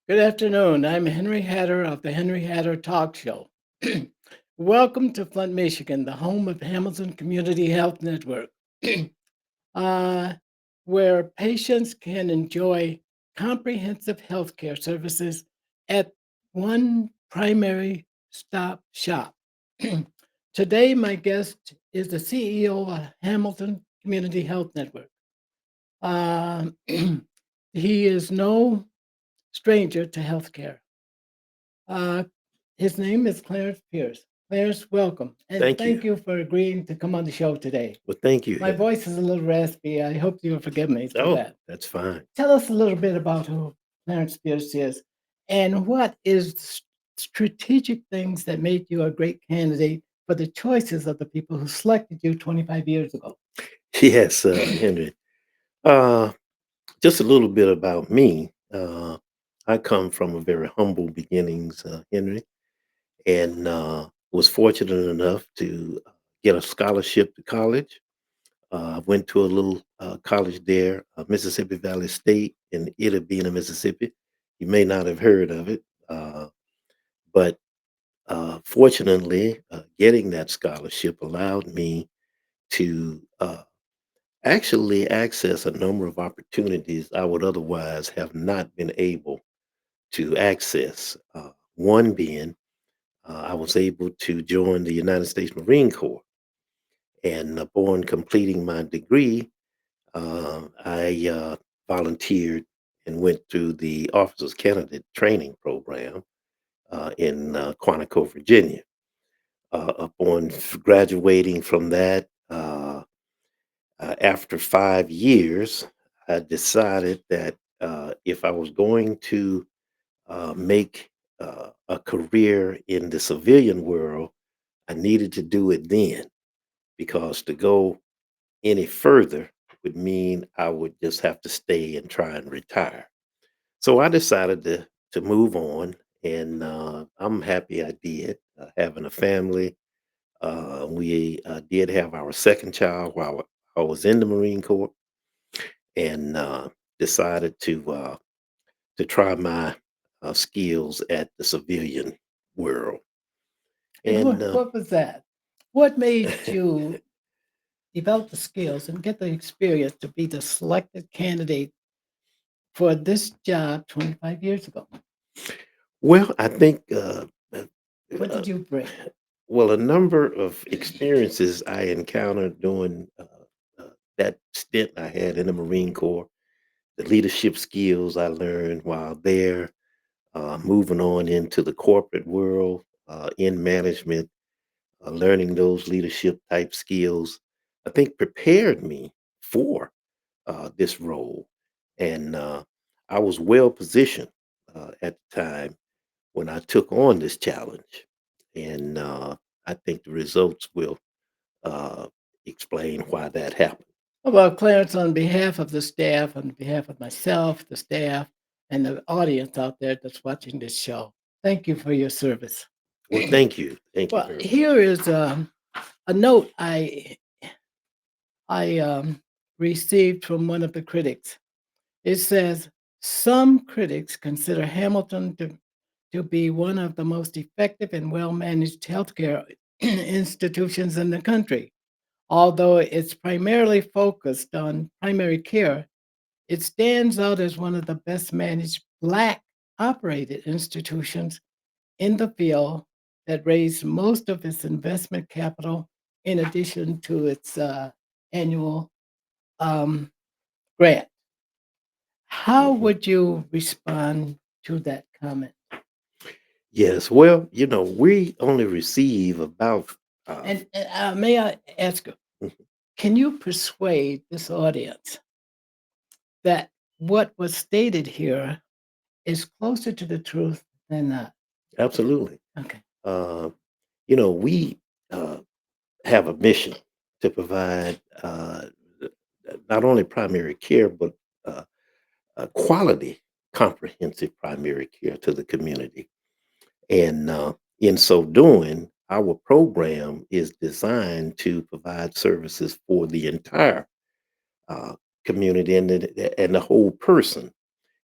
Good afternoon. I'm Henry Hatter of the Henry Hatter Talk Show. Welcome to Flint, Michigan, the home of Hamilton Community Health Network, uh, where patients can enjoy comprehensive healthcare services at one primary stop shop. Today, my guest is the CEO of Hamilton Community Health Network. Uh, he is no stranger to healthcare. Uh, his name is Clarence Pierce. Clarence, welcome. And Thank you. thank you for agreeing to come on the show today. Well, thank you, My Henry. voice is a little raspy. I hope you'll forgive me for Oh, that. that's fine. Tell us a little bit about who Clarence Pierce is and what is the strategic things that made you a great candidate for the choices of the people who selected you 25 years ago. Yes, Henry. Uh, just a little bit about me. I come from a very humble beginnings, Henry, and was fortunate enough to get a scholarship to college. I went to a little college there, Mississippi Valley State in Itta Bena, Mississippi. You may not have heard of it, but fortunately, getting that scholarship allowed me to actually access a number of opportunities I would otherwise have not been able to access. One being, I was able to join the United States Marine Corps, and upon completing my degree, I volunteered and went through the Officers Candidate Training Program in Quantico, Virginia. Upon graduating from that, after 5 years, I decided that if I was going to make a career in the civilian world, I needed to do it then because to go any further would mean I would just have to stay and try and retire. So I decided to move on, and I'm happy I did. Having a family, we did have our second child while I was in the Marine Corps, and decided to try my skills at the civilian world. And And what was that? What made you develop the skills and get the experience to be the selected candidate for this job 25 years ago? well, I think uh, What uh, did you bring? well, a number of experiences I encountered during that stint I had in the Marine Corps, the leadership skills I learned while there, moving on into the corporate world, in management, learning those leadership type skills, I think prepared me for this role. And I was well positioned at the time when I took on this challenge. And I think the results will uh, explain why that happened. Well, Clarence, on behalf of the staff, on behalf of myself, the staff, and the audience out there that's watching this show, thank you for your service. Well, thank you. Thank you Well, very much. here is a note I received from one of the critics. It says, some critics consider Hamilton to be one of the most effective and well managed healthcare institutions in the country. Although it's primarily focused on primary care, it stands out as one of the best managed Black operated institutions in the field that raised most of its investment capital in addition to its annual um, grant. How Mhm. would you respond to that comment? Yes. Well, we only receive about And may I ask you, can you persuade this audience that what was stated here is closer to the truth than not? absolutely. Okay. Uh, we uh, have a mission to provide not only primary care, but uh, quality, comprehensive primary care to the community. And in so doing, our program is designed to provide services for the entire uh, community and the whole person.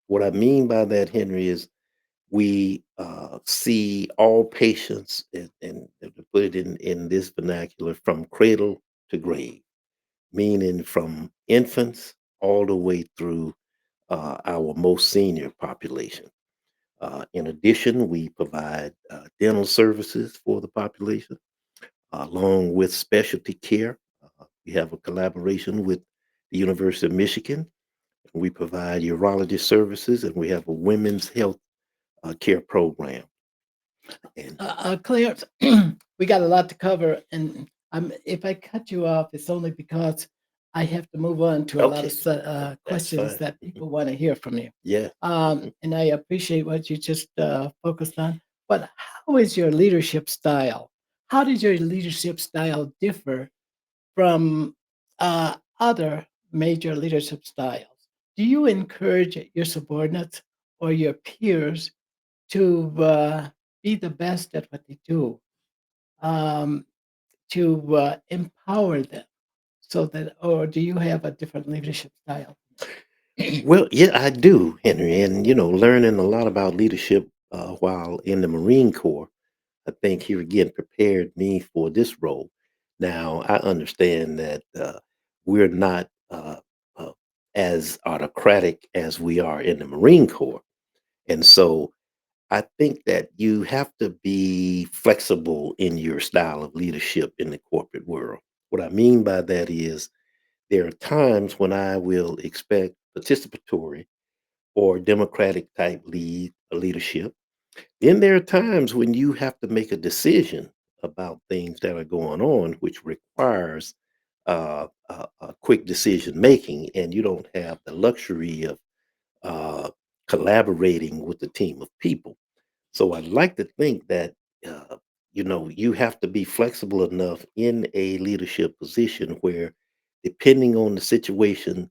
What I mean by that, Henry, is we see all patients, and to put it in this vernacular, from cradle to grave, meaning from infants all the way through our most senior population. In addition, we provide dental services for the population, along with specialty care. We have a collaboration with the University of Michigan. We provide urology services, and we have a women's health care program. And Clarence, we got a lot to cover, and if I cut you off, it's only because I have to move on to a lot of okay, that's questions fine. that people want to hear from you. Yeah. hmm And I appreciate what you just focused on. But how is your leadership style? How does your leadership style differ from other major leadership styles? Do you encourage your subordinates or your peers to be the best at what they do, um, to empower them so that, or do you have a different leadership style? Well, yeah, I do, Henry. And, learning a lot about leadership while in the Marine Corps, I think here again prepared me for this role. Now, I understand that we're not uh, as autocratic as we are in the Marine Corps. And so I think that you have to be flexible in your style of leadership in the corporate world. What I mean by that is there are times when I will expect participatory or democratic type leadership. Then there are times when you have to make a decision about things that are going on, which requires a quick decision making, and you don't have the luxury of uh, collaborating with a team of people. So I'd like to think that uh, you have to be flexible enough in a leadership position where, depending on the situation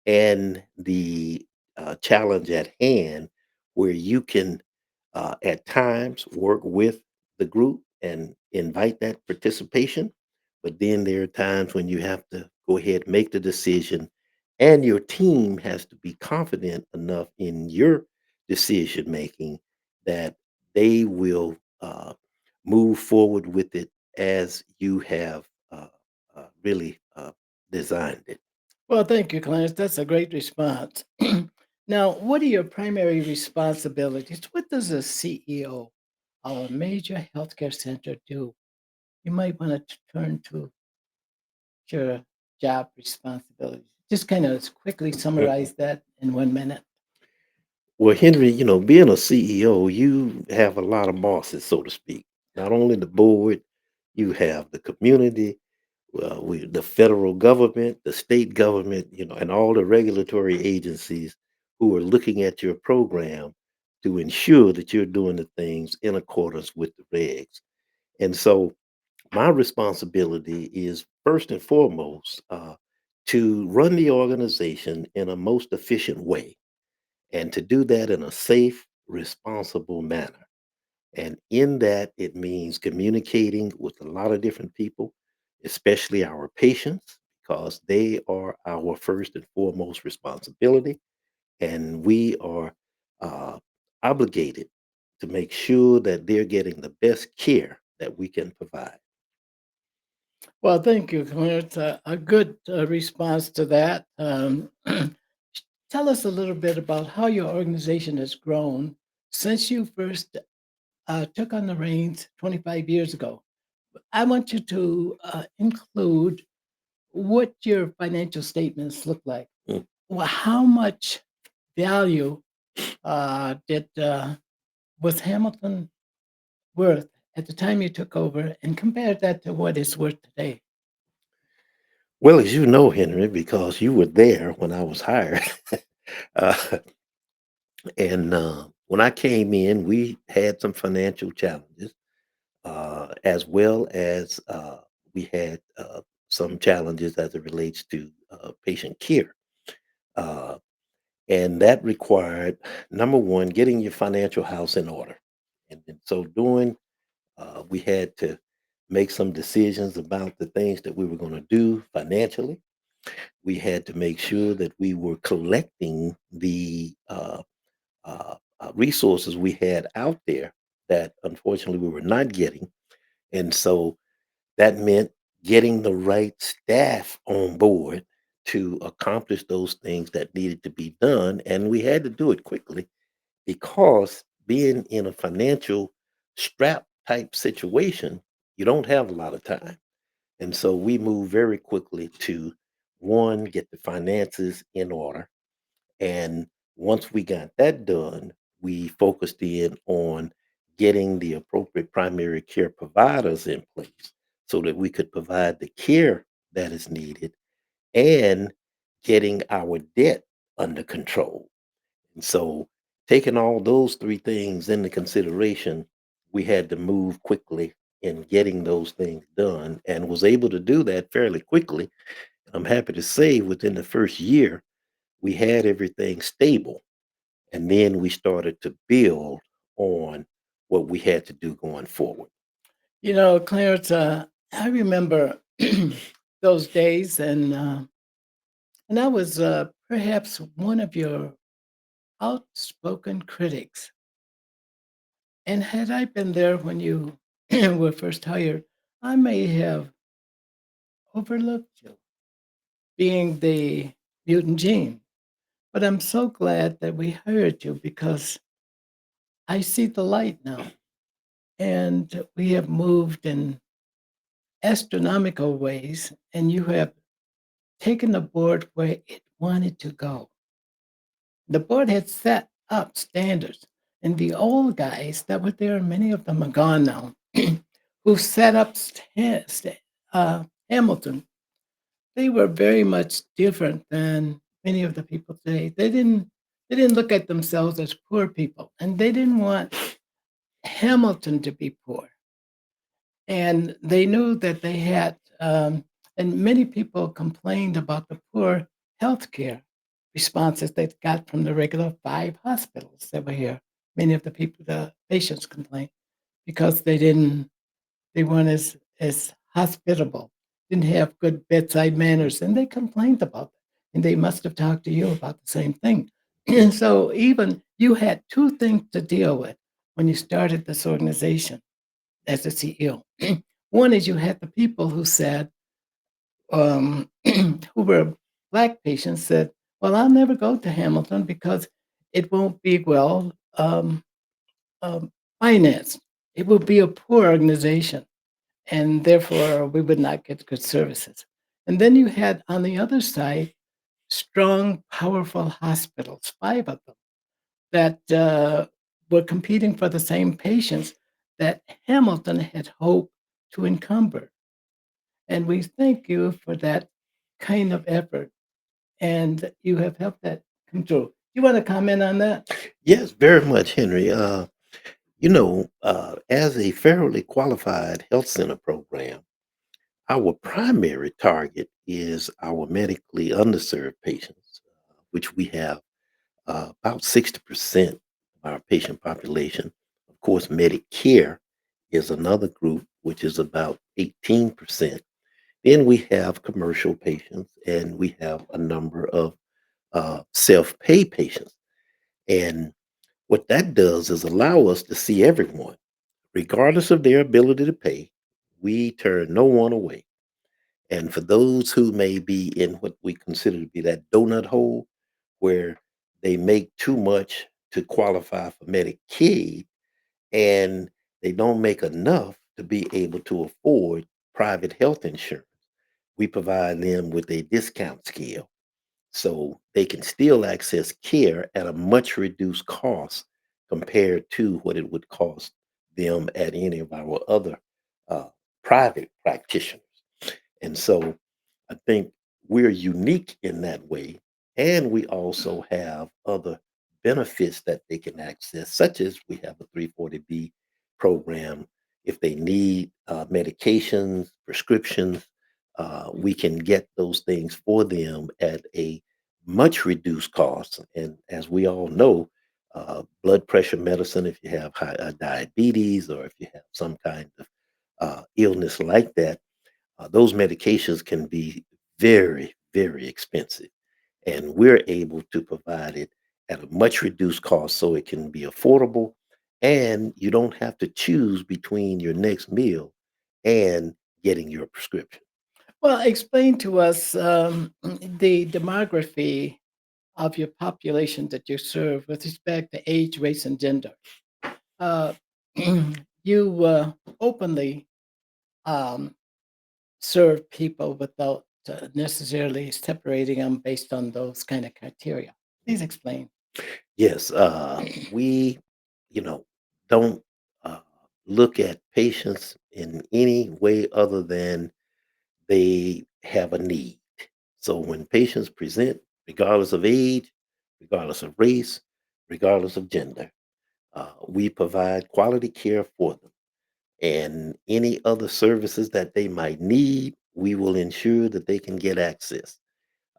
and the challenge at hand, where you can at times work with the group and invite that participation. But then there are times when you have to go ahead and make the decision, and your team has to be confident enough in your decision making that they will move forward with it as you have really designed it. Well, thank you, Clarence. That's a great response. Now, what are your primary responsibilities? What does a CEO of a major healthcare center do? You might want to turn to your job responsibilities. Just kind of quickly summarize that in 1 minute. Well, Henry, being a CEO, you have a lot of bosses, so to speak. Not only the board, you have the community, the federal government, the state government, and all the regulatory agencies who are looking at your program to ensure that you're doing the things in accordance with the regs. And so, my responsibility is first and foremost to run the organization in a most efficient way, and to do that in a safe, responsible manner. And in that, it means communicating with a lot of different people, especially our patients, because they are our first and foremost responsibility. And we are uh, obligated to make sure that they're getting the best care that we can provide. Well, thank you, Clarence. A good response to that. Tell us a little bit about how your organization has grown since you first took on the reins 25 years ago. I want you to include what your financial statements look like. Mm. Well, how much value did was Hamilton worth at the time you took over, and compare that to what it's worth today? Well, as you know, Henry, because you were there when I was hired, uh, and when I came in, we had some financial challenges, as well as we had some challenges as it relates to patient care. Uh, and that required, number one, getting your financial house in order. And in so doing, we had to make some decisions about the things that we were going to do financially. We had to make sure that we were collecting the resources we had out there that unfortunately we were not getting. And so that meant getting the right staff on board to accomplish those things that needed to be done. And we had to do it quickly because being in a financial strap type situation, you don't have a lot of time. And so we moved very quickly to one, get the finances in order. And once we got that done, we focused in on getting the appropriate primary care providers in place so that we could provide the care that is needed and getting our debt under control. And so, taking all those three things into consideration, we had to move quickly in getting those things done and was able to do that fairly quickly. I'm happy to say within the first year, we had everything stable. And then we started to build on what we had to do going forward. Clarence, I remember those days, and I was perhaps one of your outspoken critics. And had I been there when you were first hired, I may have overlooked you being the mutant gene. But I'm so glad that we hired you because I see the light now. And we have moved in astronomical ways, and you have taken the board where it wanted to go. The board had set up standards, and the old guys that were there, many of them are gone now, who set up Hamilton, they were very much different than many of the people today. They didn't look at themselves as poor people, and they didn't want Hamilton to be poor. And they knew that they had, and many people complained about the poor healthcare responses they got from the regular five hospitals that were here. Many of the patients complained because they weren't as hospitable, didn't have good bedside manners, and they complained about it. And they must have talked to you about the same thing. And so even you had two things to deal with when you started this organization as a CEO. One is you had the people who said, who were Black patients said, well, I'll never go to Hamilton because it won't be well um, financed. It will be a poor organization, and therefore we would not get good services. And then you had on the other side strong, powerful hospitals, five of them, that were competing for the same patients that Hamilton had hoped to encumber. And we thank you for that kind of effort. And you have helped that come true. You want to comment on that? Yes, very much, Henry. As a federally qualified health center program, our primary target is our medically underserved patients, which we have about 60% of our patient population. Of course, Medicare is another group, which is about 18%. Then we have commercial patients, and we have a number of self pay patients. And what that does is allow us to see everyone, regardless of their ability to pay. We turn no one away. And for those who may be in what we consider to be that donut hole, where they make too much to qualify for Medicaid and they don't make enough to be able to afford private health insurance, we provide them with a discount scale so they can still access care at a much reduced cost compared to what it would cost them at any of our other uh, private practitioners. And so I think we're unique in that way. And we also have other benefits that they can access, such as we have a 340B program. If they need medications, prescriptions, we can get those things for them at a much reduced cost. And as we all know, blood pressure medicine, if you have diabetes or if you have some kind of illness like that, those medications can be very, very expensive. And we're able to provide it at a much reduced cost so it can be affordable and you don't have to choose between your next meal and getting your prescription. Well, explain to us the demography of your population that you serve with respect to age, race, and gender. Uh, you openly um, serve people without necessarily separating them based on those kind of criteria. Please explain. Yes, we, you know, don't uh, look at patients in any way other than they have a need. So when patients present, regardless of age, regardless of race, regardless of gender, we provide quality care for them. And any other services that they might need, we will ensure that they can get access.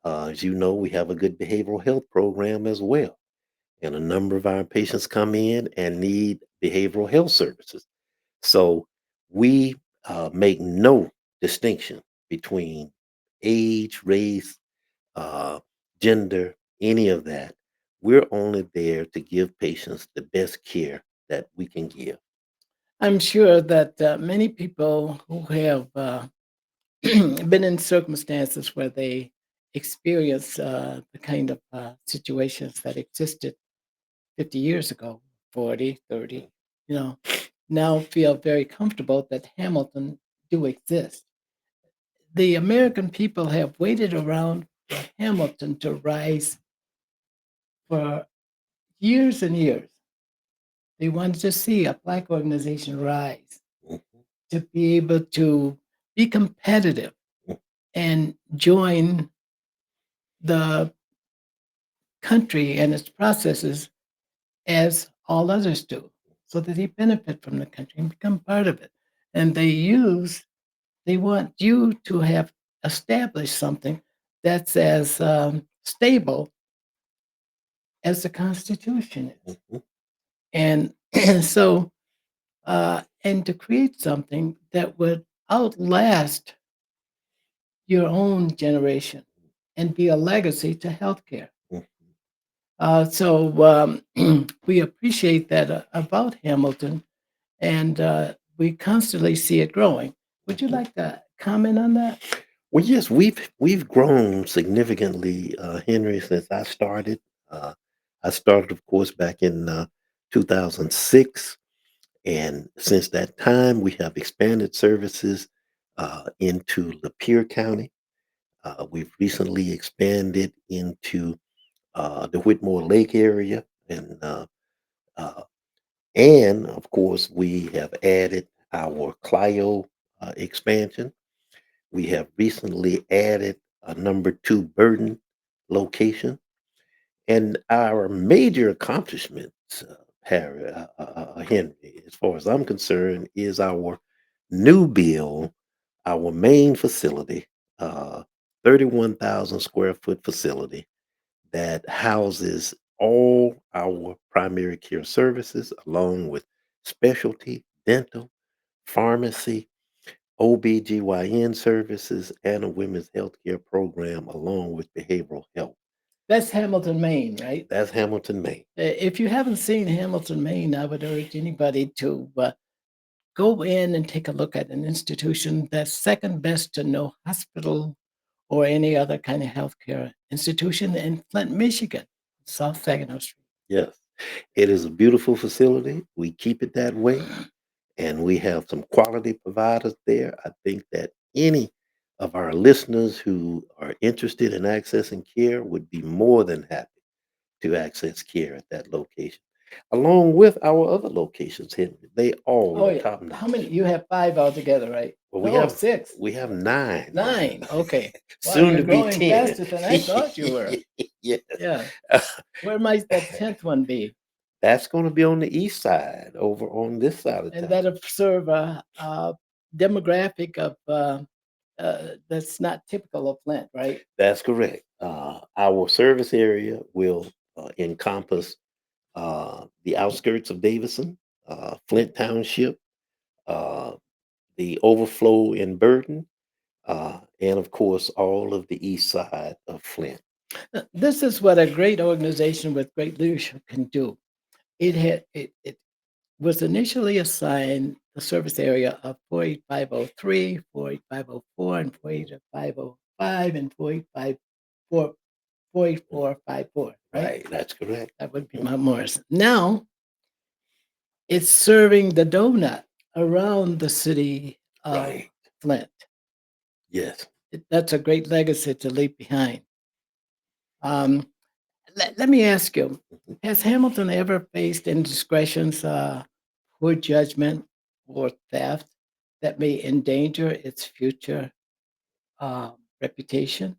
As you know, we have a good behavioral health program as well. And a number of our patients come in and need behavioral health services. So we make no distinction between age, race, uh, gender, any of that. We're only there to give patients the best care that we can give. I'm sure that many people who have been in circumstances where they experience the kind of situations that existed 50 years ago, 40, 30, you know, now feel very comfortable that Hamilton do exist. The American people have waited around for Hamilton to rise for years and years. They wanted to see a Black organization rise, Mhm, to be able to be competitive mhm, and join the country and its processes as all others do, so that they benefit from the country and become part of it. And they want you to have established something that's as stable as the Constitution is. mhm, And, so, and to create something that would outlast your own generation and be a legacy to healthcare. mhm. We appreciate that about Hamilton, and we constantly see it growing. Would you like to comment on that? Well, yes, we've grown significantly, Henry, since I started. Uh, I started, of course, back in 2006, and since that time, we have expanded services into Lapeer County. We've recently expanded into the Whitmore Lake area, uh, and of course, we have added our Clio expansion. We have recently added a number two Burton location. And our major accomplishments, Henry, as far as I'm concerned, is our new build, our main facility, uh, 31,000 square foot facility that houses all our primary care services, along with specialty, dental, pharmacy, OBGYN services, and a women's health care program, along with behavioral health. That's Hamilton, Maine, right? That's Hamilton, Maine. If you haven't seen Hamilton, Maine, I would urge anybody to go in and take a look at an institution that's second best to no hospital or any other kind of healthcare institution in Flint, Michigan, South Saginaw Street. Yes. It is a beautiful facility. We keep it that way, and we have some quality providers there. I think that any of our listeners who are interested in accessing care would be more than happy to access care at that location, along with our other locations, Henry. They all Oh are yeah. top How many? notch. You have five altogether, right? Well, No, six, we have nine now, nine. Okay. Wow, soon you're to be growing 10. faster than I thought you were. Yes. Yeah. Where might that 10th one be? That's going to be on the east side, over on this side of And town. that'll serve a demographic of that's not typical of Flint, right? That's correct. Our service area will encompass the outskirts of Davison, Flint Township, uh, the overflow in Burton, and of course, all of the east side of Flint. This is what a great organization with great leadership can do. It was initially assigned the service area of 48503, 48504, and 48505, and 48454, right? Right, that's correct. That would be Mhm. Mount Morris. Now it's serving the donut around the city of Right. Flint. Yes. That's a great legacy to leave behind. Um, let me ask you, Mhm. has Hamilton ever faced indiscretions, poor judgment, or theft that may endanger its future uh, reputation?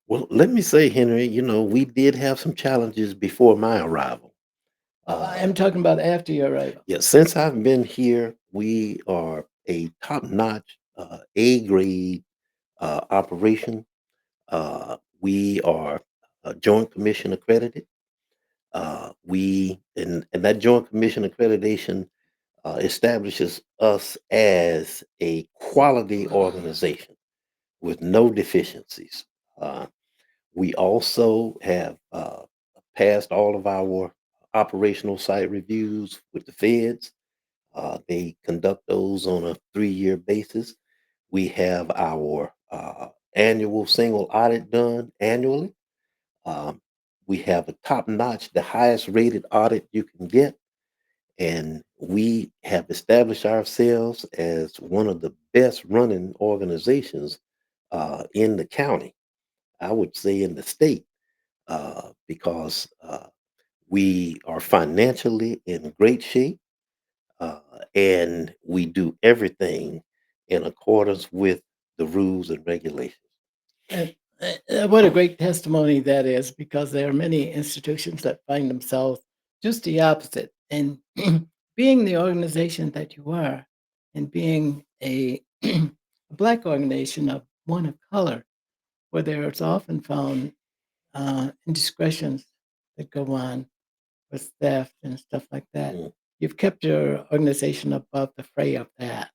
Well, let me say, Henry, we did have some challenges before my arrival. I'm talking about after your arrival. Yeah, since I've been here, we are a top-notch, A grade operation. We are Joint Commission accredited. And that Joint Commission accreditation establishes us as a quality organization with no deficiencies. Uh, we also have passed all of our operational site reviews with the feds. They conduct those on a 3-year basis. We have our annual single audit done annually. Um, we have a top notch, the highest rated audit you can get. And we have established ourselves as one of the best running organizations in the county, I would say in the state, because we are financially in great shape, uh, and we do everything in accordance with the rules and regulations. And what a great testimony that is, because there are many institutions that find themselves just the opposite. And being the organization that you are, and being a Black organization of one of color, where there's often found indiscretions that go on with theft and stuff like that. Mm. You've kept your organization above the fray of that.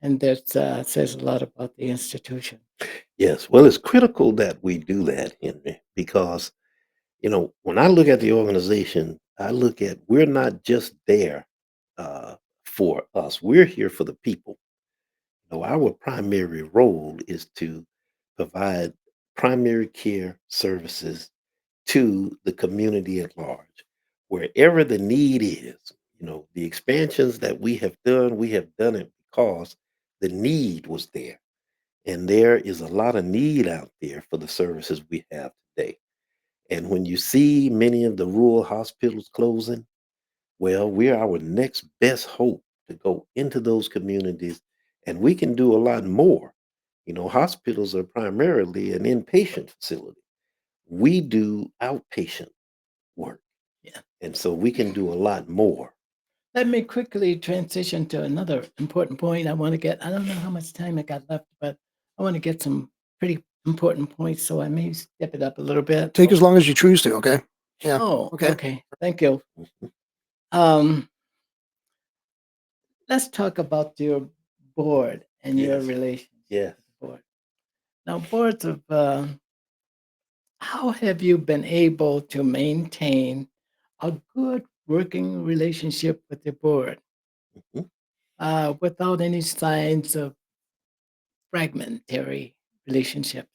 And that says a lot about the institution. Yes, well, it's critical that we do that, Henry, because when I look at the organization, I look at we're not just there uh, for us. We're here for the people. Our primary role is to provide primary care services to the community at large, wherever the need is. The expansions that we have done it because the need was there. And there is a lot of need out there for the services we have today. And when you see many of the rural hospitals closing, well, we're our next best hope to go into those communities, and we can do a lot more. Hospitals are primarily an inpatient facility. We do outpatient work, Yeah. and so we can do a lot more. Let me quickly transition to another important point I want to get. I don't know how much time I got left, but I want to get some pretty important points, so I may step it up a little bit. Take as long as you choose to, okay? Yeah, Oh, okay. okay. Thank you. Mhm. Um, let's talk about your board and your Yes, relationship yes. with the board. Now, boards of, how have you been able to maintain a good working relationship with the board Mhm. without any signs of fragmentary relationships?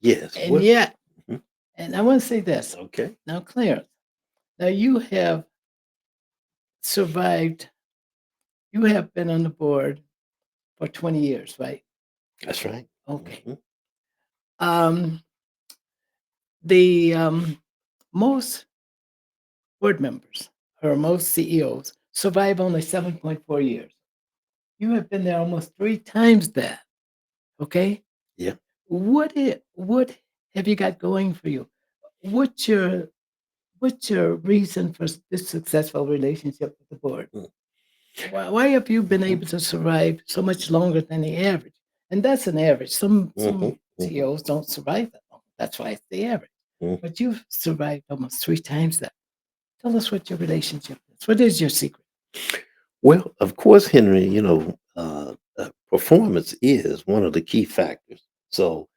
Yes. And Well, yet, mhm. and I want to say this Okay. now, Clarence, now you have survived, you have been on the board for 20 years, right? That's right. Okay. Mhm. Um, the most board members or most CEOs survive only 7.4 years. You have been there almost three times that. Okay. Yeah. What have you got going for you? What's your what's your reason for this successful relationship with the board? Mm. Why have you been Mhm. able to survive so much longer than the average? And that's an average. Some Mhm. Mhm. CEOs don't survive that long. That's why it's the average. Mhm. But you've survived almost three times that. Tell us what your relationship is. What is your secret? Well, of course, Henry, performance is one of the key factors. So,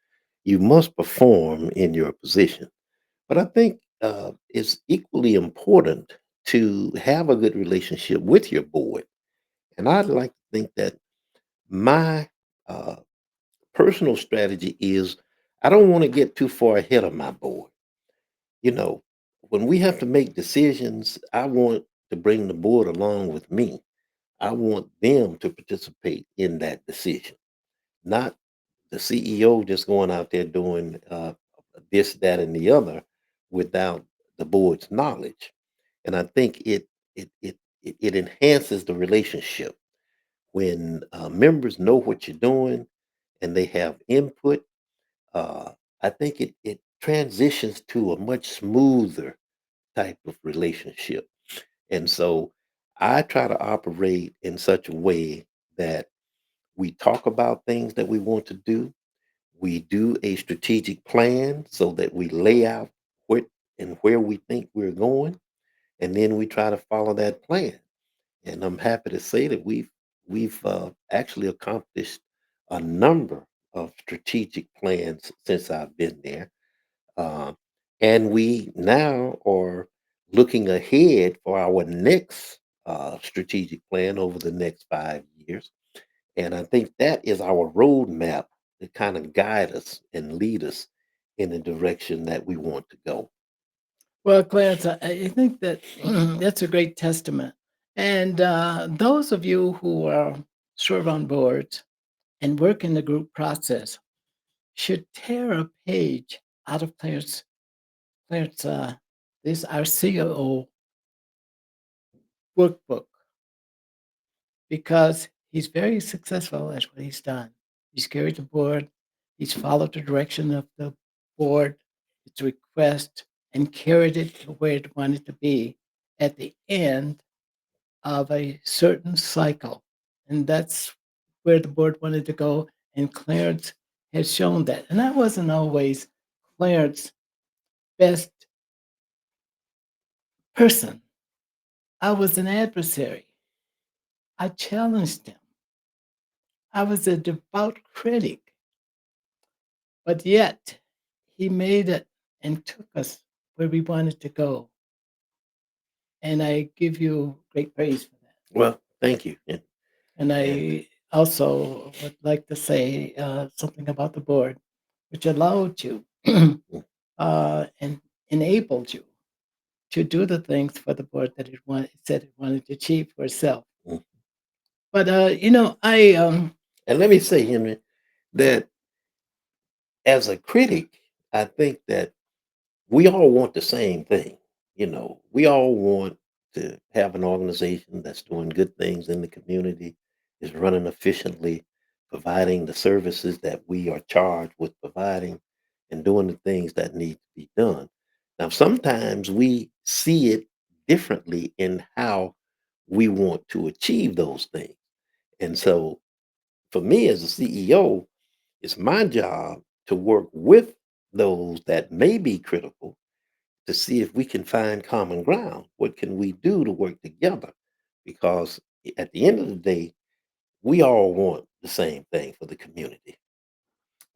you must perform in your position. But I think it's equally important to have a good relationship with your board. And I'd like to think that my uh, personal strategy is I don't want to get too far ahead of my board. You know, when we have to make decisions, I want to bring the board along with me. I want them to participate in that decision, not the CEO just going out there doing this, that, and the other without the board's knowledge. And I think it enhances the relationship when members know what you're doing and they have input. Uh, I think it transitions to a much smoother type of relationship. And so I try to operate in such a way that we talk about things that we want to do. We do a strategic plan so that we lay out what and where we think we're going, and then we try to follow that plan. And I'm happy to say that we've actually accomplished a number of strategic plans since I've been there. Uh, and we now are looking ahead for our next strategic plan over the next 5 years. And I think that is our roadmap to kind of guide us and lead us in the direction that we want to go. Well, Clarence, I think that that's a great testament. And those of you who serve on boards and work in the group process should tear a page out of Clarence, this our COO workbook because he's very successful at what he's done. He's carried the board, he's followed the direction of the board, its request, and carried it to where it wanted to be at the end of a certain cycle. And that's where the board wanted to go. And Clarence has shown that. And I wasn't always Clarence's best person. I was an adversary. I challenged him. I was a devout critic, but yet he made it and took us where we wanted to go. And I give you great praise for that. Well, thank you. And And I also would like to say something about the board, which allowed you mm, and enabled you to do the things for the board that it said it wanted to achieve for itself. mm. But I And let me say, Henry, that as a critic, I think that we all want the same thing. We all want to have an organization that's doing good things in the community, is running efficiently, providing the services that we are charged with providing, and doing the things that need to be done. Now, sometimes we see it differently in how we want to achieve those things. And so, for me as a CEO, it's my job to work with those that may be critical to see if we can find common ground. What can we do to work together? Because at the end of the day, we all want the same thing for the community.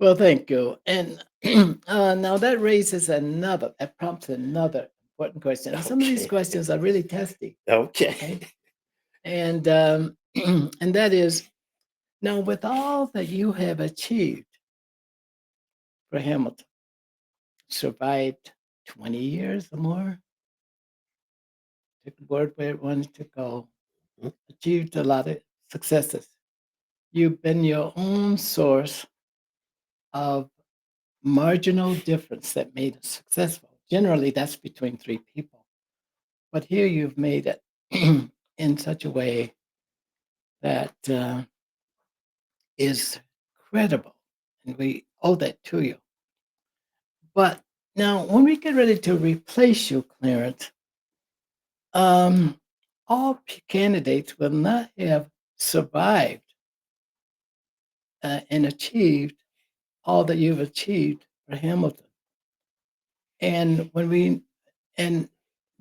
well, thank you. And now that prompts another important question. And some of these Okay. questions are really testy. Okay. Okay, and and that is now with all that you have achieved for Hamilton, survived 20 years or more, took the board where it wanted to go, Mhm. achieved a lot of successes. You've been your own source of marginal difference that made it successful. Generally, that's between three people. But here you've made it in such a way that is credible. And we owe that to you. But now, when we get ready to replace you, Clarence, um, candidates will not have survived and achieved all that you've achieved for Hamilton. And and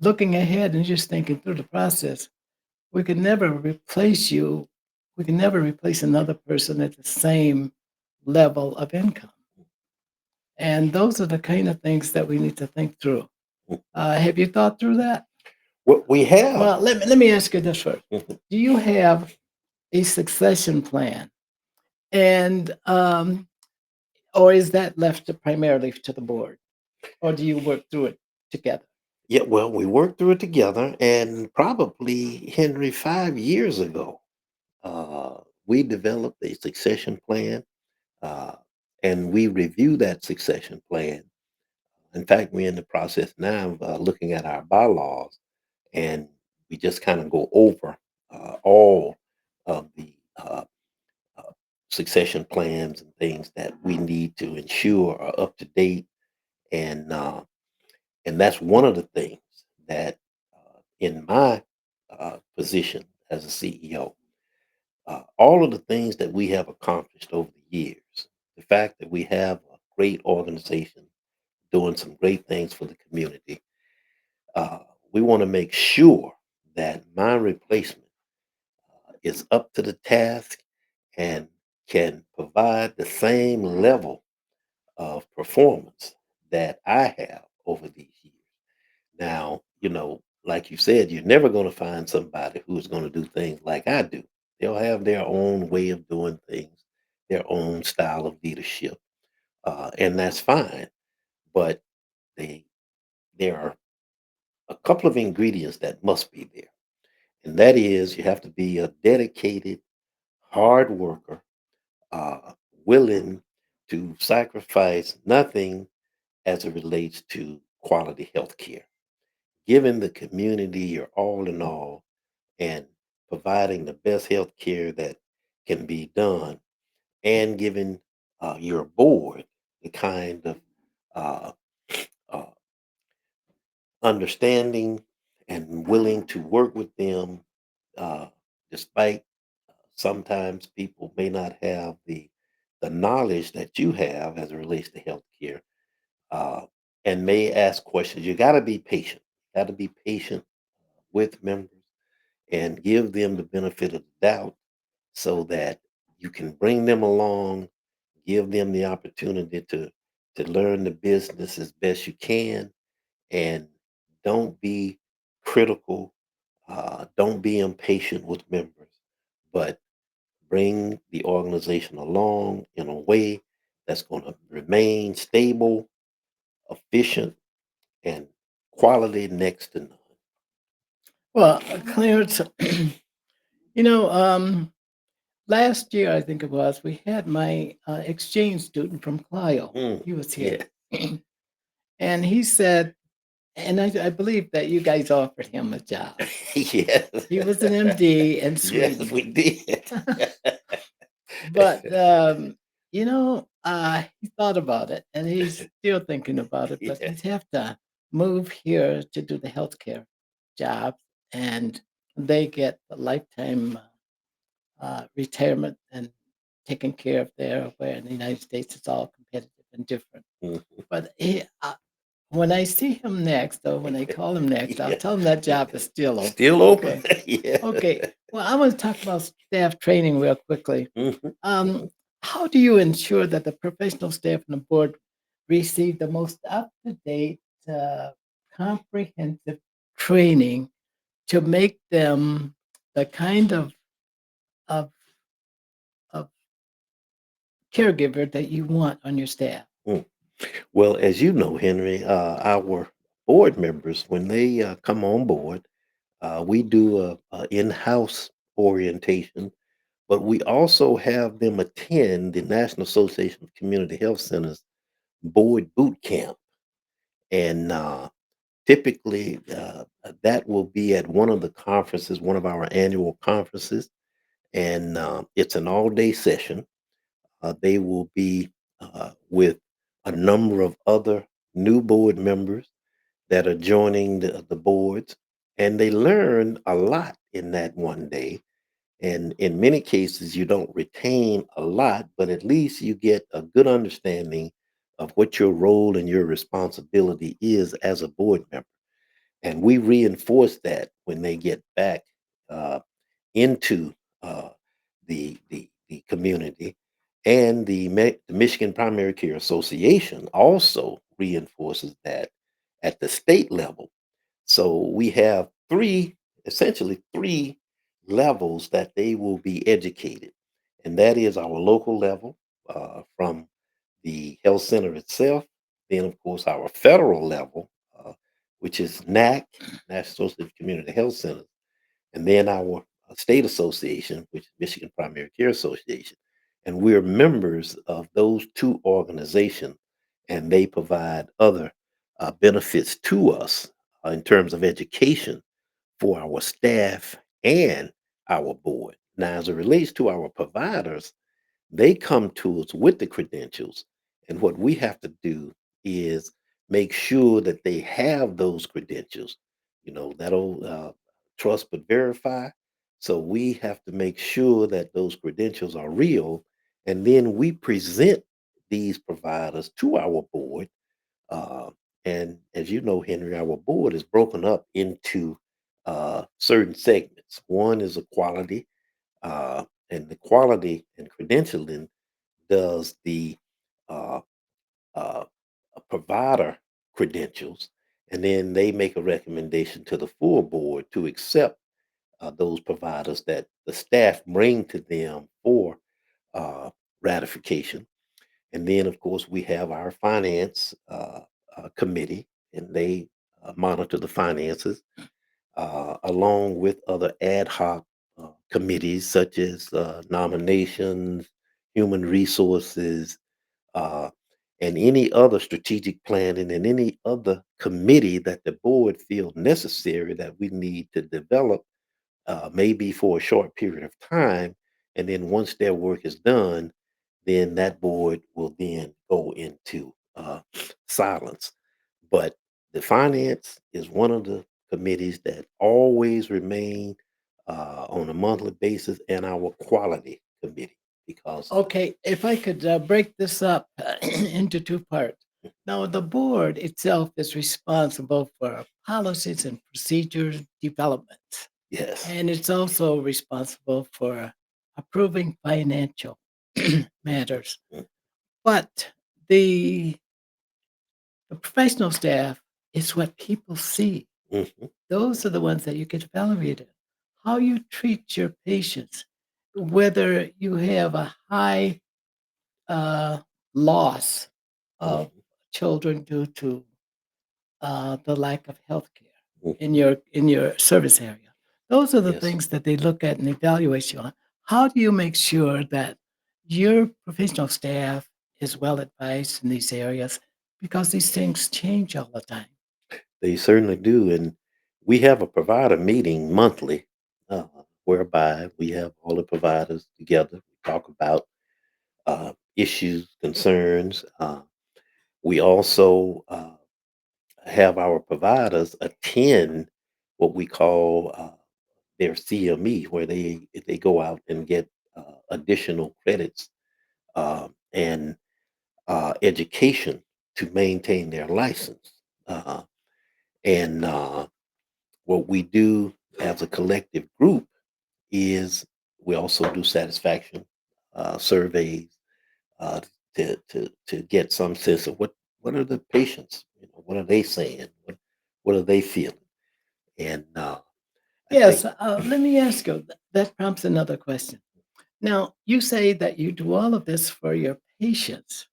looking ahead and just thinking through the process, we could never replace you. We can never replace another person at the same level of income. And those are the kind of things that we need to think through. Mm. Have you thought through that? What we have. Well, let me ask you this first. Mhm. Do you have a succession plan? And or is that left primarily to the board? Or do you work through it together? Yeah, well, we worked through it together, and probably Henry 5 years ago, we developed a succession plan, uh, and we review that succession plan. In fact, we're in the process now of looking at our bylaws, and we just kind of go over all of the uh, succession plans and things that we need to ensure are up to date. And that's one of the things that, in my position as a CEO, all of the things that we have accomplished over the years, the fact that we have a great organization doing some great things for the community, uh, we want to make sure that my replacement is up to the task and can provide the same level of performance that I have over these years. Now, like you said, you're never going to find somebody who's going to do things like I do. They'll have their own way of doing things, their own style of leadership, and that's fine. But they, there are a couple of ingredients that must be there, and that is you have to be a dedicated, hard worker, uh, willing to sacrifice nothing as it relates to quality health care, giving the community your all in all and providing the best health care that can be done, and giving your board the kind of uh, uh, understanding and willing to work with them, uh, despite sometimes people may not have the knowledge that you have as it relates to healthcare, uh, and may ask questions. You got to be patient. Got to be patient with members and give them the benefit of the doubt so that you can bring them along, give them the opportunity to learn the business as best you can, and don't be critical, don't be impatient with members, but bring the organization along in a way that's going to remain stable, efficient, and quality next to none. Well, Clarence, you know, last year I think it was, we had my exchange student from Clio. Mm, He was yeah. here, and he said, and I believe that you guys offered him a job. Yes. He was an MD in Yes, Sweden. we did. But he thought about it, and he's still thinking about it. But Yeah. he'd have to move here to do the healthcare job, and they get a lifetime retirement and taken care of there. Where in the United States, it's all competitive and different. Mhm. But when I see him next, or when I call him next, I'll Yeah. tell him that job is still open. Still open. Okay. Yeah. Okay. Well, I want to talk about staff training real quickly. Mhm. Um, how do you ensure that the professional staff on the board receive the most up-to-date, uh, comprehensive training to make them the kind of, of caregiver that you want on your staff? Mm. Well, as you know, Henry, our board members, when they come on board, we do a in-house orientation, but we also have them attend the National Association of Community Health Centers board boot camp. And typically, that will be at one of the conferences, one of our annual conferences, and it's an all-day session. They will be with a number of other new board members that are joining the boards, and they learn a lot in that one day. And in many cases, you don't retain a lot, but at least you get a good understanding of what your role and your responsibility is as a board member. And we reinforce that when they get back uh, into uh, the community. And the Michigan Primary Care Association also reinforces that at the state level. So we have essentially three levels that they will be educated. And that is our local level from the health center itself. Then, of course, our federal level, which is NAC, National Association of Community Health Centers, and then our state association, which is Michigan Primary Care Association. And we're members of those two organizations, and they provide other benefits to us in terms of education for our staff and our board. Now, as it relates to our providers, they come to us with the credentials, and what we have to do is make sure that they have those credentials. That'll trust but verify. So we have to make sure that those credentials are real, and then we present these providers to our board. Uh, and as you know, Henry, our board is broken up into certain segments. One is a quality, and the quality and credentialing does the uh, uh, provider credentials, and then they make a recommendation to the full board to accept those providers that the staff bring to them for uh, ratification. And then, of course, we have our finance committee, and they monitor the finances along with other ad hoc committees such as nominations, human resources, uh, and any other strategic planning and any other committee that the board feels necessary that we need to develop, maybe for a short period of time. And then once their work is done, then that board will then go into silence. But the finance is one of the committees that always remain on a monthly basis, and our quality committee because Okay, if I could break this up into two parts. Now, the board itself is responsible for policies and procedures development, yes. and it's also responsible for approving financial Mhm, matters. But the, the professional staff is what people see. mhm, Those are the ones that you get evaluated. How you treat your patients, whether you have a high uh, loss of mhm, children due to the lack of health care mhm. in your service area. Those are the Yes. things that they look at and evaluate you on. How do you make sure that your professional staff is well advised in these areas? Because these things change all the time. They certainly do. And we have a provider meeting monthly, whereby we have all the providers together. We talk about issues, concerns. We also have our providers attend what we call their CME, where they go out and get additional credits and education to maintain their license. Uh, and what we do as a collective group is we also do satisfaction surveys uh, to get some sense of what are the patients, what are they saying, what are they feeling, and I Yes, think let me ask you, that prompts another question. Now, you say that you do all of this for your patients,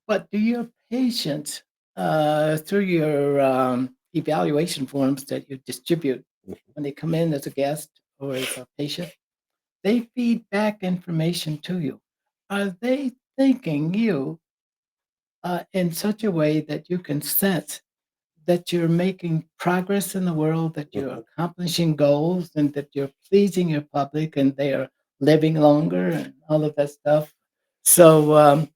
but do your patients, through your evaluation forms that you distribute when they come in as a guest or as a patient, they feed back information to you. Are they thanking you in such a way that you can sense that you're making progress in the world, that you're mhm. accomplishing goals, and that you're pleasing your public, and they are living longer, and all of that stuff? So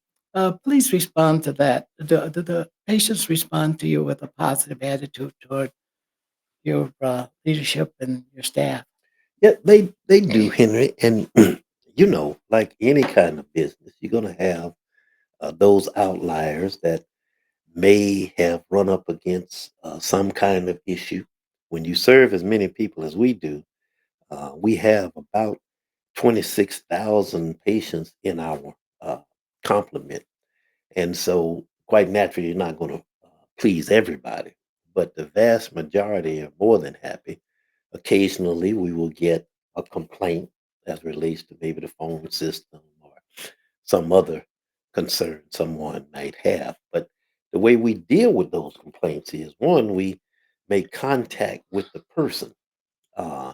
please respond to that. The patients respond to you with a positive attitude toward your leadership and your staff. Yeah, they do, Henry, and like any kind of business, you're gonna have those outliers that may have run up against some kind of issue. When you serve as many people as we do, we have about 26,000 patients in our compliment. And so, quite naturally, you're not going to please everybody, but the vast majority are more than happy. Occasionally, we will get a complaint as relates to maybe the phone system or some other concern someone might have. But the way we deal with those complaints is one, we make contact with the person uh,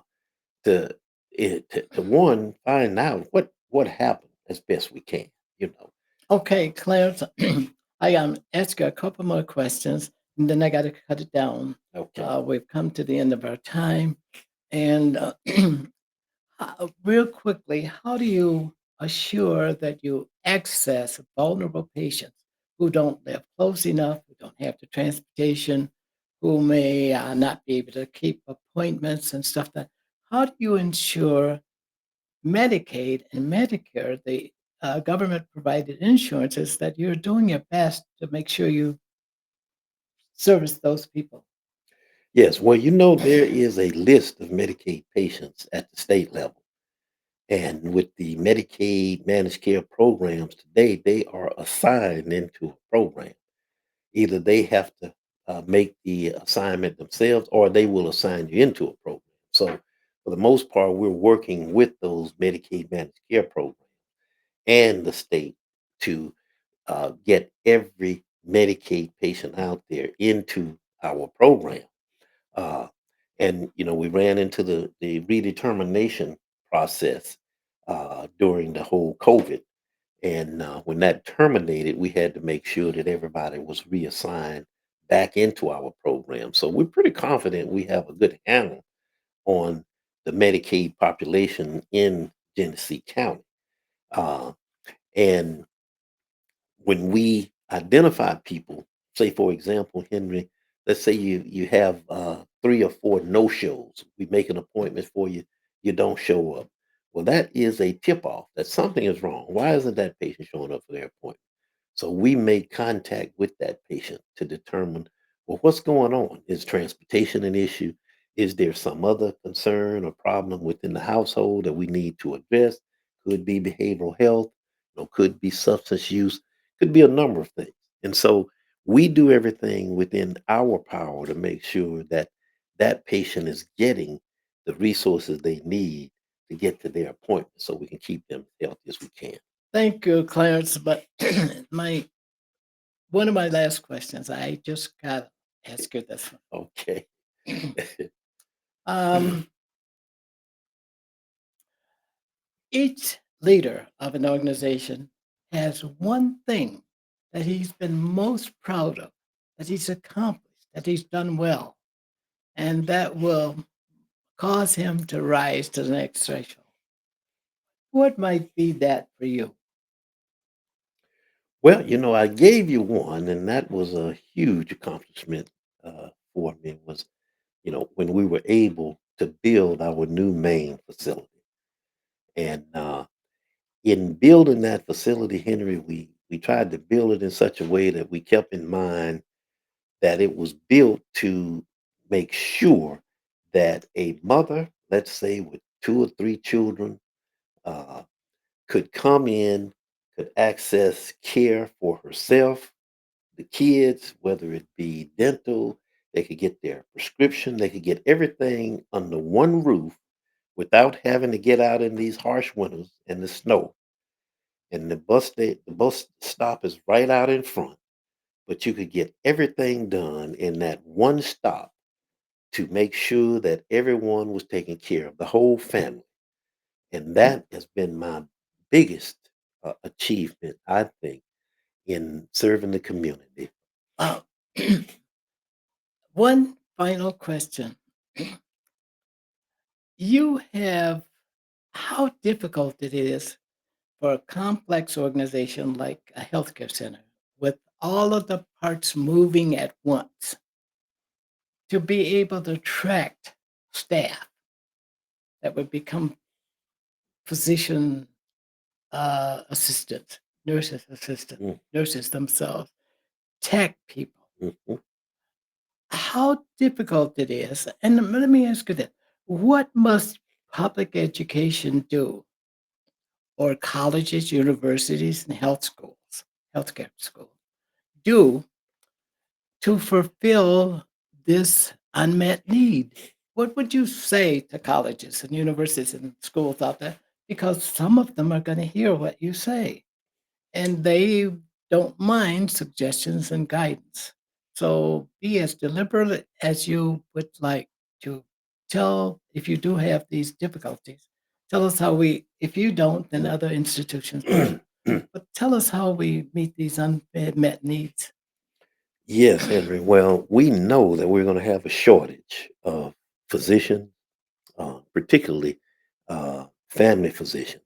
to, to one find out what happened as best we can. You know. Okay, Clarence, I ask you a couple more questions, and then I got to cut it down. Okay. We've come to the end of our time, and real quickly, how do you assure that you access vulnerable patients who don't live close enough, who don't have the transportation, who may not be able to keep appointments and stuff that? How do you ensure Medicaid and Medicare, the government provided insurances, that you're doing your best to make sure you service those people? Yes. Well, there is a list of Medicaid patients at the state level. And with the Medicaid managed care programs today, they are assigned into a program. Either they have to make the assignment themselves or they will assign you into a program. So, for the most part, we're working with those Medicaid managed care programs and the state to get every Medicaid patient out there into our program. Uh, and we ran into the redetermination process during the whole COVID. And when that terminated, we had to make sure that everybody was reassigned back into our program. So we're pretty confident we have a good handle on the Medicaid population in Genesee County. Uh, and when we identify people, say for example, Henry, let's say you have 3 or 4 no shows. We make an appointment for you, you don't show up. Well, that is a tip off that something is wrong. Why isn't that patient showing up for their appointment? So we make contact with that patient to determine, well, what's going on? Is transportation an issue? Is there some other concern or problem within the household that we need to address? Could be behavioral health, could be substance use, could be a number of things. And so we do everything within our power to make sure that that patient is getting the resources they need to get to their appointment so we can keep them as healthy as we can. Thank you, Clarence. But my one of my last questions, I just got to ask you this Okay. one. um, each leader of an organization has one thing that he's been most proud of, that he's accomplished, that he's done well, and that will cause him to rise to the next threshold. What might be that for you? Well, I gave you one, and that was a huge accomplishment for me. Was when we were able to build our new main facility, and in building that facility, Henry, we tried to build it in such a way that we kept in mind that it was built to make sure that a mother, let's say with 2 or 3 children, uh, could come in, could access care for herself, the kids, whether it be dental, they could get their prescription, they could get everything under one roof without having to get out in these harsh winters and the snow. And the bus stop is right out in front, but you could get everything done in that one stop to make sure that everyone was taken care of, the whole family. And that has been my biggest achievement, I think, in serving the community. Uh, one final question. You have how difficult it is for a complex organization like a healthcare center with all of the parts moving at once to be able to attract staff that would become physician assistants, Mm, nurses themselves, tech people. mhm. How difficult it is. And let me ask you this. What must public education do or colleges, universities, and healthcare schools do to fulfill this unmet need? What would you say to colleges and universities and schools out there? Because some of them are going to hear what you say and they don't mind suggestions and guidance. So be as deliberate as you would like to tell if you do have these difficulties. Tell us how if you don't, then other institutions do. But tell us how we meet these unmet needs. Yes, Henry. Well, we know that we're going to have a shortage of physicians, particularly family physicians.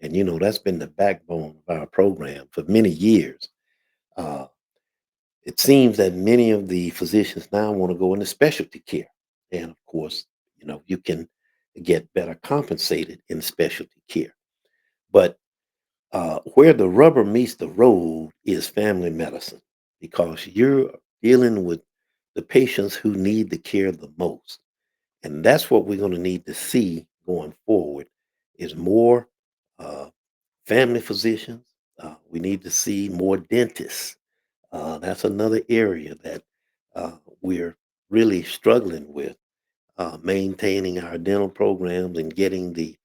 And, that's been the backbone of our program for many years. Uh, it seems that many of the physicians now want to go into specialty care. And of course, you can get better compensated in specialty care. But where the rubber meets the road is family medicine because you're dealing with the patients who need the care the most. And that's what we're going to need to see going forward is more uh, family physicians. We need to see more dentists. That's another area that we're really struggling with, maintaining our dental programs and getting the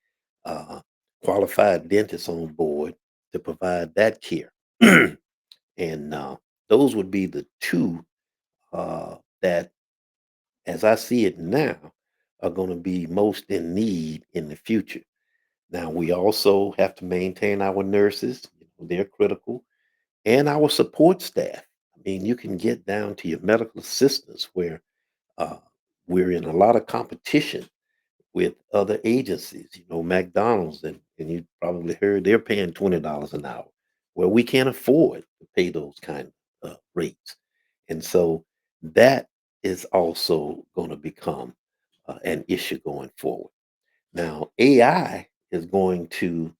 uh, qualified dentists on board to provide that care. And those would be the two that, as I see it now, are going to be most in need in the future. Now, we also have to maintain our nurses, they're critical, and our support staff. I mean, you can get down to your medical assistants where uh, we're in a lot of competition with other agencies, McDonald's, and you probably heard they're paying $20 an hour. Well, we can't afford to pay those kind of rates. And so that is also going to become an issue going forward. Now, AI is going to,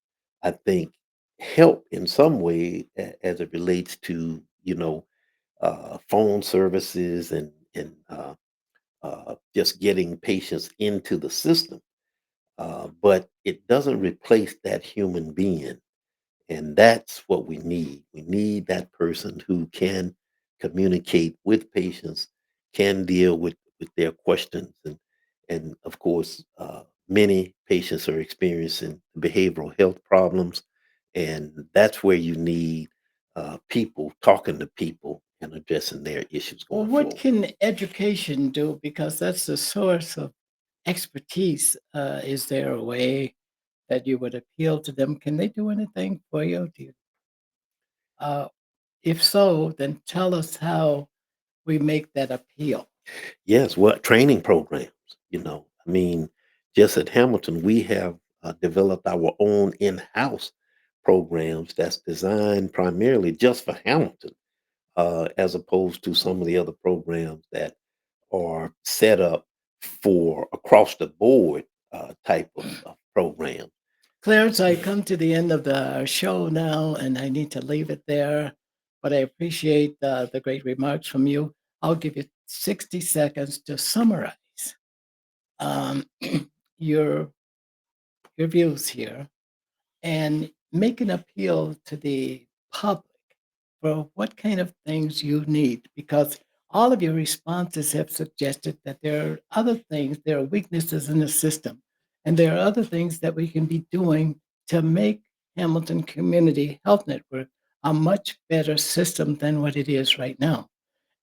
I think, help in some way as it relates to, phone services and just getting patients into the system, but it doesn't replace that human being. And that's what we need. We need that person who can communicate with patients, can deal with their questions. And of course, many patients are experiencing behavioral health problems. And that's where you need people talking to people and addressing their issues Well, going what forward. can education do? Because that's the source of expertise. Is there a way that you would appeal to them? Can they do anything for you? Uh, if so, then tell us how we make that appeal. Yes, well, training programs, I mean, just at Hamilton, we have developed our own in-house programs that's designed primarily just for Hamilton, as opposed to some of the other programs that are set up for across the board type of program. Clarence, I come to the end of the show now, and I need to leave it there. But I appreciate the great remarks from you. I'll give you 60 seconds to summarize um, your your views here and make an appeal to the public for what kind of things you need, because all of your responses have suggested that there are other things, there are weaknesses in the system, and there are other things that we can be doing to make Hamilton Community Health Network a much better system than what it is right now.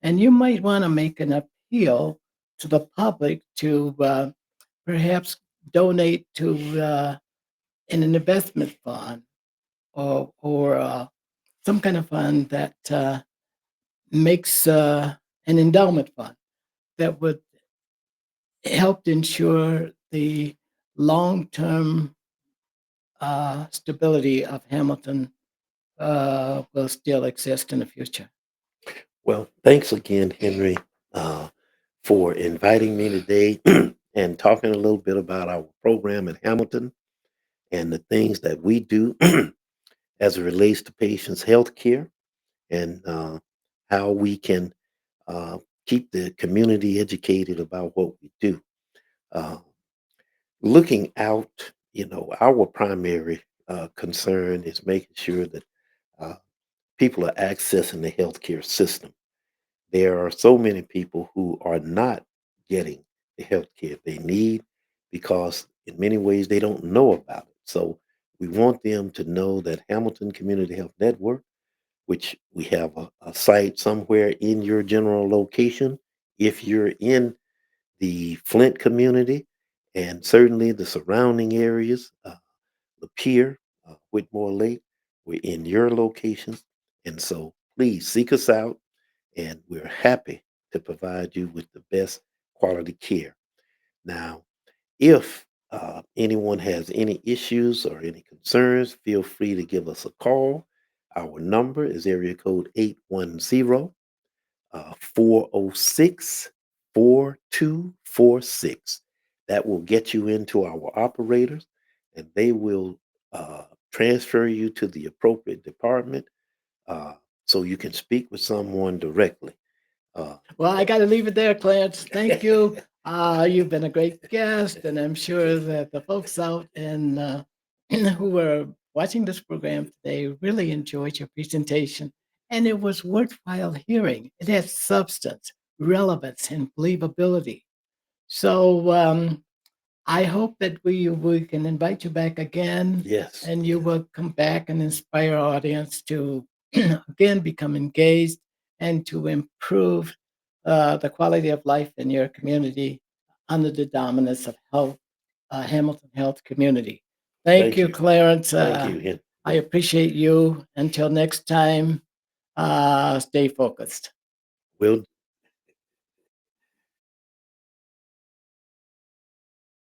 And you might want to make an appeal to the public to perhaps donate to an investment fund or some kind of fund that makes an endowment fund that would help to ensure the long-term stability of Hamilton will still exist in the future. Well, thanks again, Henry, uh, for inviting me today and talking a little bit about our program in Hamilton and the things that we do as it relates to patients' health care and how we can uh, keep the community educated about what we do. Uh, Looking out, our primary concern is making sure that uh, people are accessing the healthcare system. There are so many people who are not getting the health care they need because, in many ways, they don't know about it. So, we want them to know that Hamilton Community Health Network, which we have a site somewhere in your general location, if you're in the Flint community and certainly the surrounding areas, Lapeer, Whitmore Lake, we're in your locations. And so, please seek us out and we're happy to provide you with the best quality care. Now, if anyone has any issues or any concerns, feel free to give us a call. Our number is area code 810 406 4246. That will get you into our operators and they will uh, transfer you to the appropriate department uh, so you can speak with someone directly. Uh, Well, I got to leave it there, Clarence. Thank you. You've been a great guest, and I'm sure that the folks out in who were watching this program today really enjoyed your presentation, and it was worthwhile hearing. It has substance, relevance, and believability. So I hope that we can invite you back again, yes, and you will come back and inspire our audience to again become engaged and to improve the quality of life in your community under the dominance of Hamilton Health Community. Thank thank you, you. Clarence. Thank you. I appreciate you. Until next time, stay focused. We'll